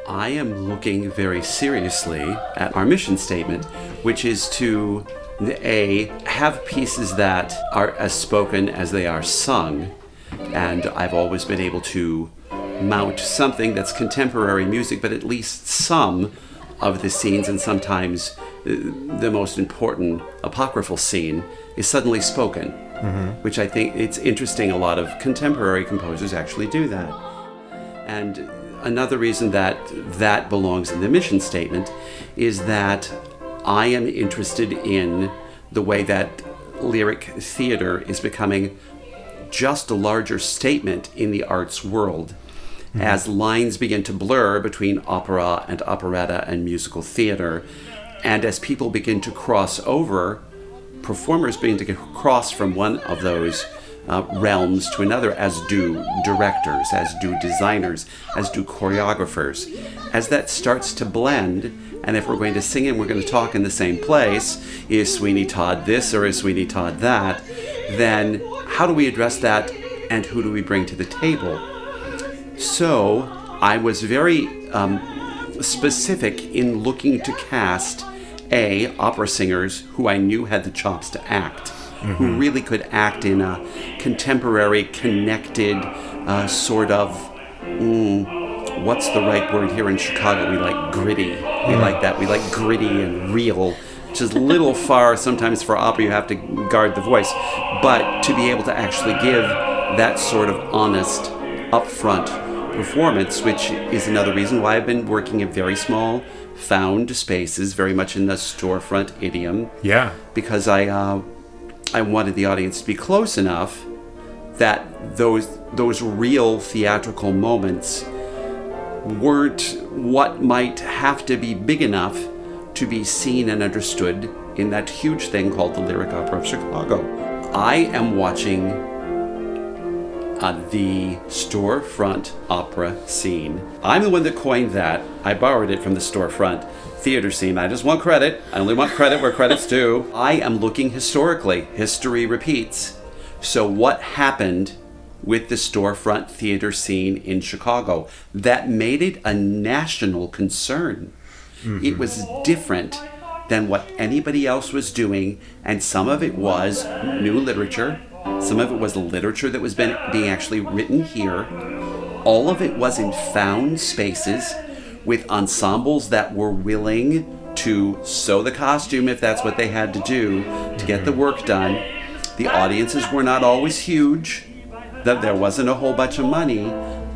I am looking very seriously at our mission statement, which is to have pieces that are as spoken as they are sung. And I've always been able to mount something that's contemporary music, but at least some of the scenes, and sometimes the most important apocryphal scene, is suddenly spoken, which I think it's interesting. A lot of contemporary composers actually do that. And another reason that belongs in the mission statement is that I am interested in the way that lyric theater is becoming just a larger statement in the arts world. As lines begin to blur between opera and operetta and musical theater, and as people begin to cross over, performers begin to cross from one of those realms to another, as do directors, as do designers, as do choreographers. As that starts to blend, and if we're going to sing and we're going to talk in the same place, is Sweeney Todd this or is Sweeney Todd that, then how do we address that and who do we bring to the table? So I was very specific in looking to cast opera singers who I knew had the chops to act, who really could act in a contemporary, connected, sort of, what's the right word here in Chicago? We like gritty. We like that. We like gritty and real, which is a little far sometimes for opera. You have to guard the voice. But to be able to actually give that sort of honest, upfront performance, which is another reason why I've been working in very small, found spaces, very much in the storefront idiom. Yeah. Because I wanted the audience to be close enough that those real theatrical moments weren't what might have to be big enough to be seen and understood in that huge thing called the Lyric Opera of Chicago. I am watching the storefront opera scene. I'm the one that coined that. I borrowed it from the storefront theater scene. I just want credit. I only want credit where credit's due. I am looking historically. History repeats. So what happened with the storefront theater scene in Chicago that made it a national concern? It was different than what anybody else was doing, and some of it was new literature. Some of it was literature that was being actually written here. All of it was in found spaces with ensembles that were willing to sew the costume if that's what they had to do to get the work done. The audiences were not always huge. There wasn't a whole bunch of money.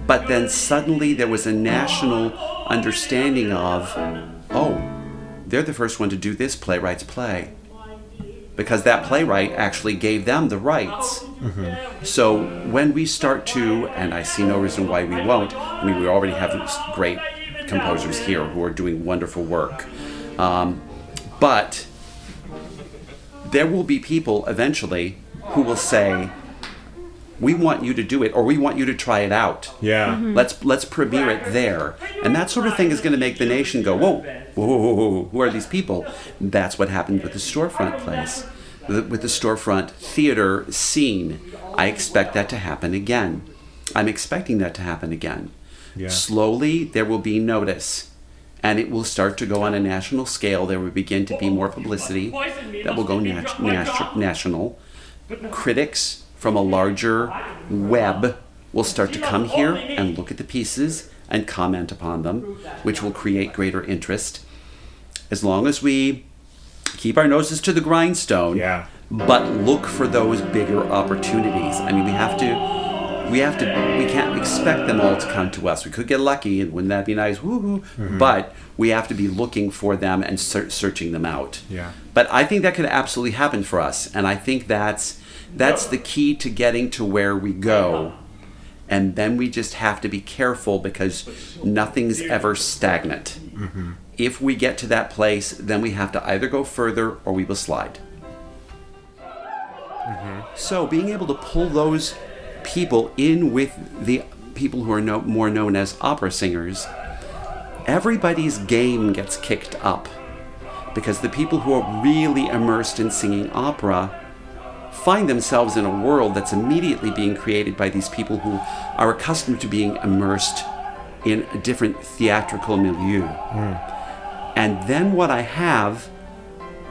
But then suddenly there was a national understanding of, they're the first one to do this playwright's play. Because that playwright actually gave them the rights. So when we start to, and I see no reason why we won't, I mean, we already have great composers here who are doing wonderful work. But there will be people eventually who will say, we want you to do it, or we want you to try it out. Yeah. Let's premiere it there. And that sort of thing is going to make the nation go, whoa, who are these people? That's what happened with the storefront place, with the storefront theater scene. I expect that to happen again. I'm expecting that to happen again. Yeah. Slowly, there will be notice, and it will start to go on a national scale. There will begin to be more publicity that will go national. Critics from a larger web will start to come here and look at the pieces and comment upon them, which will create greater interest. As long as we keep our noses to the grindstone, but look for those bigger opportunities. I mean, we can't expect them all to come to us. We could get lucky, and wouldn't that be nice? Woohoo! But we have to be looking for them and searching them out. Yeah. But I think that could absolutely happen for us, and I think that's the key to getting to where we go. And then we just have to be careful because nothing's ever stagnant. If we get to that place, then we have to either go further or we will slide. So being able to pull those people in with the people who are more known as opera singers, everybody's game gets kicked up. Because the people who are really immersed in singing opera find themselves in a world that's immediately being created by these people who are accustomed to being immersed in a different theatrical milieu. And then what I have,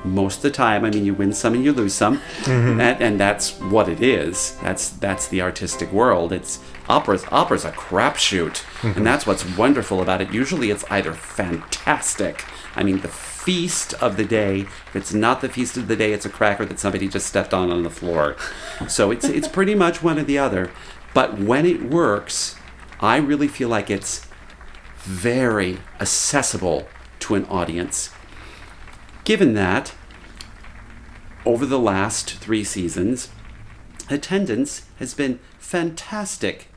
most of the time, I mean, you win some and you lose some, and that's what it is. That's the artistic world. It's opera's a crapshoot, and that's what's wonderful about it. Usually, it's either fantastic. I mean, the feast of the day. If it's not the feast of the day, it's a cracker that somebody just stepped on the floor. So it's pretty much one or the other. But when it works, I really feel like it's very accessible to an audience. Given that, over the last 3 seasons, attendance has been fantastic.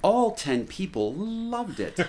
All 10 people loved it.